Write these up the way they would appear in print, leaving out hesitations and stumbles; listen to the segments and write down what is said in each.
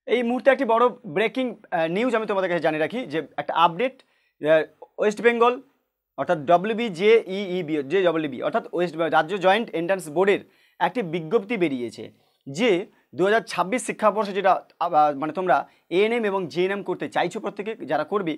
এই মুহূর্তে একটি বড় ব্রেকিং নিউজ আমি তোমাদের কাছে জানিয়ে রাখি যে একটা আপডেট, ওয়েস্ট বেঙ্গল অর্থাৎ WBJEEB অর্থাৎ ওয়েস্ট রাজ্য জয়েন্ট এন্ট্রান্স বোর্ডের একটি বিজ্ঞপ্তি বেরিয়েছে যে 2026 শিক্ষাবর্ষে যেটা মানে তোমরা এএনএম এবং জিএনএম করতে চাইছো প্রত্যেকে যারা করবে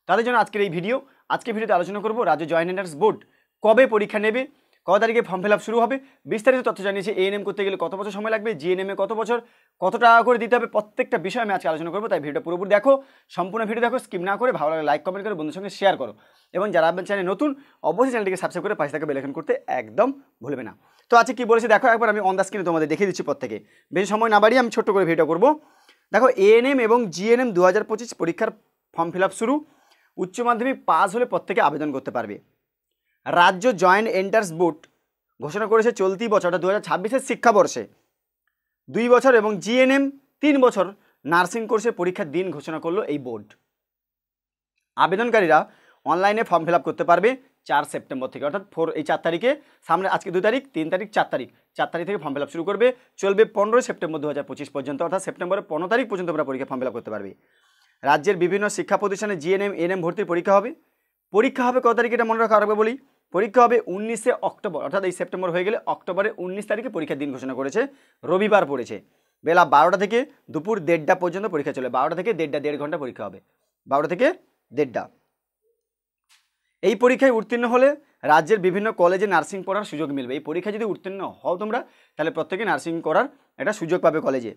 তাদের জন্য আজকের এই ভিডিও। আজকের ভিডিওতে আলোচনা করব রাজ্য জয়েন্ট এন্ট্রান্স বোর্ড কবে পরীক্ষা নেবে, কত তারিখে ফর্ম ফিল আপ শুরু হবে, বিস্তারিত তথ্য জানিয়েছে। এএনএম করতে গেলে কত বছর সময় লাগবে, জিএনএমে কত বছর, কত টাকা করে দিতে হবে, প্রত্যেকটা বিষয় আমি আজকে আলোচনা করবো। তাই ভিডিওটা পুরোপুরি দেখো, সম্পূর্ণ ভিডিও দেখো, স্কিপ না করে ভালো লাগে লাইক কমেন্ট করে বন্ধুর সঙ্গে শেয়ার করো, এবং যারা আপনার চ্যানেল নতুন অবশ্যই চ্যানেলটিকে সাবস্ক্রাইব করে পাশে থাকা বেল আইকন করতে একদম ভুলবে না। তো আজকে কি বলেছে দেখো একবার, আমি অন দ্য স্ক্রিনে তোমাদের দেখিয়ে দিচ্ছি প্রত্যেকে, বেশি সময় না বাড়িয়ে আমি ছোট্ট করে ভিডিও করবো। দেখো এএনএম এবং জিএনএম 2025 পরীক্ষার ফর্ম ফিল আপ শুরু। উচ্চ মাধ্যমিক পাস হলে প্রত্যেকে আবেদন করতে পারবে। রাজ্য জয়েন্ট এন্ট্রান্স বোর্ড ঘোষণা করেছে চলতি বছর অর্থাৎ 2026 শিক্ষাবর্ষে 2 বছর এবং জিএনএম 3 বছর নার্সিং কোর্সের পরীক্ষার দিন ঘোষণা করলো এই বোর্ড। আবেদনকারীরা অনলাইনে ফর্ম ফিল আপ করতে পারবে 4 সেপ্টেম্বর থেকে, অর্থাৎ এই 4 তারিখে, সামনে আজকে 2 তারিখ, 3 তারিখ, 4 তারিখ, 4 তারিখ থেকে ফর্ম ফিল আপ শুরু করবে, চলবে 15 সেপ্টেম্বর 2025 পর্যন্ত, অর্থাৎ সেপ্টেম্বরের 15 তারিখ পর্যন্ত তোমরা পরীক্ষা ফর্ম ফিল আপ করতে পারবে। রাজ্যের বিভিন্ন শিক্ষা প্রতিষ্ঠানে জিএনএম এএনএম ভর্তির পরীক্ষা হবে। পরীক্ষা হবে কত তারিখ এটা মনে রাখা আরেকবার বলি, পরীক্ষা হবে 19 অক্টোবর, অর্থাৎ এই সেপ্টেম্বর হয়ে গেলে অক্টোবরের 19 তারিখে পরীক্ষার দিন ঘোষণা করেছে, রবিবার পড়েছে। বেলা 12টা থেকে দুপুর 1:30টা পর্যন্ত পরীক্ষা চলে, 12টা থেকে 1:30টা, 1.5 ঘন্টা পরীক্ষা হবে, 12টা থেকে 1:30টা। এই পরীক্ষায় উত্তীর্ণ হলে রাজ্যের বিভিন্ন কলেজে নার্সিং পড়ার সুযোগ মিলবে। এই পরীক্ষা যদি উত্তীর্ণ হও তোমরা তাহলে প্রত্যেকে নার্সিং করার একটা সুযোগ পাবে কলেজে,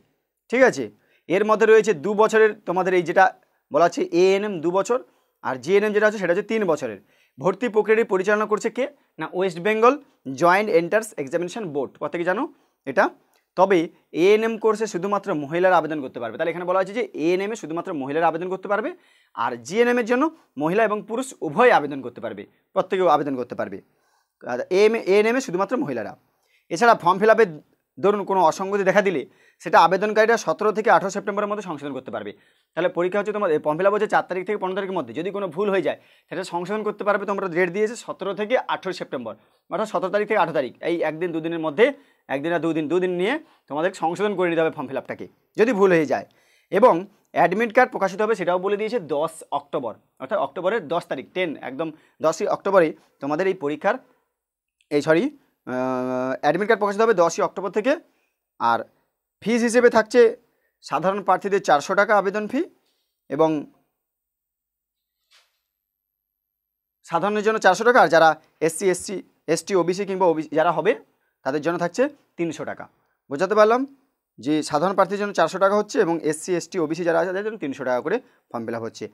ঠিক আছে। এর মধ্যে রয়েছে 2 বছরের তোমাদের এই যেটা বলা হচ্ছে এএনএম 2 বছর, আর জিএনএম যেটা আছে সেটা হচ্ছে 3 বছরের। ভর্তি প্রক্রিয়াটি পরিচালনা করছে কে না West Bengal joint entrance examination board, প্রত্যেকে জানো এটা। তবে এএনএম কোর্সে শুধুমাত্র মহিলারা আবেদন করতে পারবে, তাহলে এখানে বলা হয়েছে যে এএনএম এ শুধুমাত্র মহিলারা আবেদন করতে পারবে, আর জিএনএম এর জন্য মহিলা এবং পুরুষ উভয় আবেদন করতে পারবে, প্রত্যেকেও আবেদন করতে পারবে। এএনএম এ শুধুমাত্র মহিলারা। এছাড়া ফর্ম ফিল আপের ধরুন কোনো অসঙ্গতি দেখা দিলে সেটা আবেদনকারীরা 17 থেকে 18 সেপ্টেম্বরের মধ্যে সংশোধন করতে পারবে। তাহলে পরীক্ষা হচ্ছে তোমাদের ফর্ম ফিল আপ হচ্ছে 4 তারিখ থেকে 15 তারিখের মধ্যে, যদি কোনো ভুল হয়ে যায় সেটা সংশোধন করতে পারবে। তোমরা ডেট দিয়েছে 17 থেকে 18 সেপ্টেম্বর, অর্থাৎ 17 তারিখ থেকে 18 তারিখ, এই একদিন 2 দিনের মধ্যে, একদিন আর 2 দিন নিয়ে তোমাদের সংশোধন করে নিতে হবে ফর্ম ফিল আপটাকে যদি ভুল হয়ে যায়। এবং অ্যাডমিট কার্ড প্রকাশিত হবে সেটাও বলে দিয়েছে 10 অক্টোবর, অর্থাৎ অক্টোবরের 10 তারিখ, 10ই অক্টোবরে তোমাদের এই পরীক্ষার অ্যাডমিট কার্ড প্রকাশিত হবে 10ই অক্টোবর থেকে। আর ফিস হিসেবে থাকছে সাধারণ প্রার্থীদের 400 টাকা আবেদন ফি, এবং সাধারণের জন্য 400 টাকা, আর যারা SC OBC কিংবা OBC যারা হবে তাদের জন্য থাকছে 300 টাকা। বোঝাতে পারলাম যে সাধারণ প্রার্থীর জন্য 400 টাকা হচ্ছে এবং SC ST OBC যারা আছে তাদের জন্য 300 টাকা করে ফর্ম ফিল আপ হচ্ছে।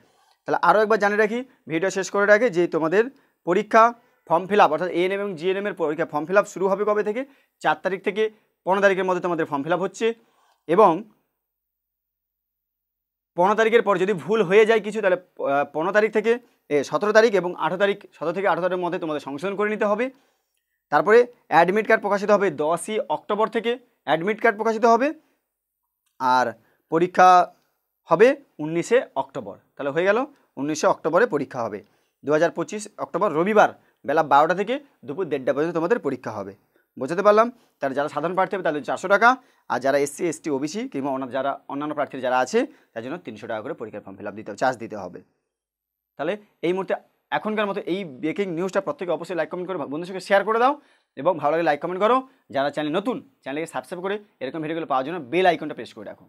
তাহলে আরও একবার জানিয়ে রাখি ভিডিও শেষ করে রাখে যে তোমাদের পরীক্ষা ফর্ম ফিল আপ অর্থাৎ এএনএম এবং জিএনএম এর পরীক্ষা ফর্ম ফিল আপ শুরু হবে কবে থেকে, 4 তারিখ থেকে 15 তারিখের মধ্যে তোমাদের ফর্ম ফিল আপ হচ্ছে। এবং 15 তারিখের পর যদি ভুল হয়ে যায় কিছু তাহলে 15 তারিখ থেকে 17 তারিখ এবং 18 তারিখ, 17 থেকে 18 তারিখের মধ্যে তোমাদের সংশোধন করে নিতে হবে। তারপরে অ্যাডমিট কার্ড প্রকাশিত হবে 10ই অক্টোবর থেকে, অ্যাডমিট কার্ড প্রকাশিত হবে, আর পরীক্ষা হবে 19 অক্টোবর। তাহলে হয়ে গেল 19 অক্টোবরে পরীক্ষা হবে, 2025 অক্টোবর রবিবার বেলা 12টা থেকে দুপুর 1:30টা পর্যন্ত তোমাদের পরীক্ষা হবে। বোঝাতে পারলাম। তারা যারা সাধারণ প্রার্থী হবে তাদের 400 টাকা, আর যারা SC ST OBC কিংবা যারা অন্যান্য প্রার্থী যারা আছে তার জন্য 300 টাকা করে পরীক্ষার ফর্ম ফিল আপ দিতে হবে, চার্জ দিতে হবে। তাহলে এই মুহূর্তে এখনকার মতো এই ব্রেকিং নিউজটা প্রত্যেকে অবশ্যই লাইক কমেন্ট করে বন্ধুদের সঙ্গে শেয়ার করে দাও, এবং ভালো লাগে লাইক কমেন্ট করো। যারা চ্যানেল নতুন চ্যানেলকে সাবস্ক্রাইব করে এরকম ভিডিওগুলো পাওয়ার জন্য বেল আইকনটা প্রেস করে রাখো।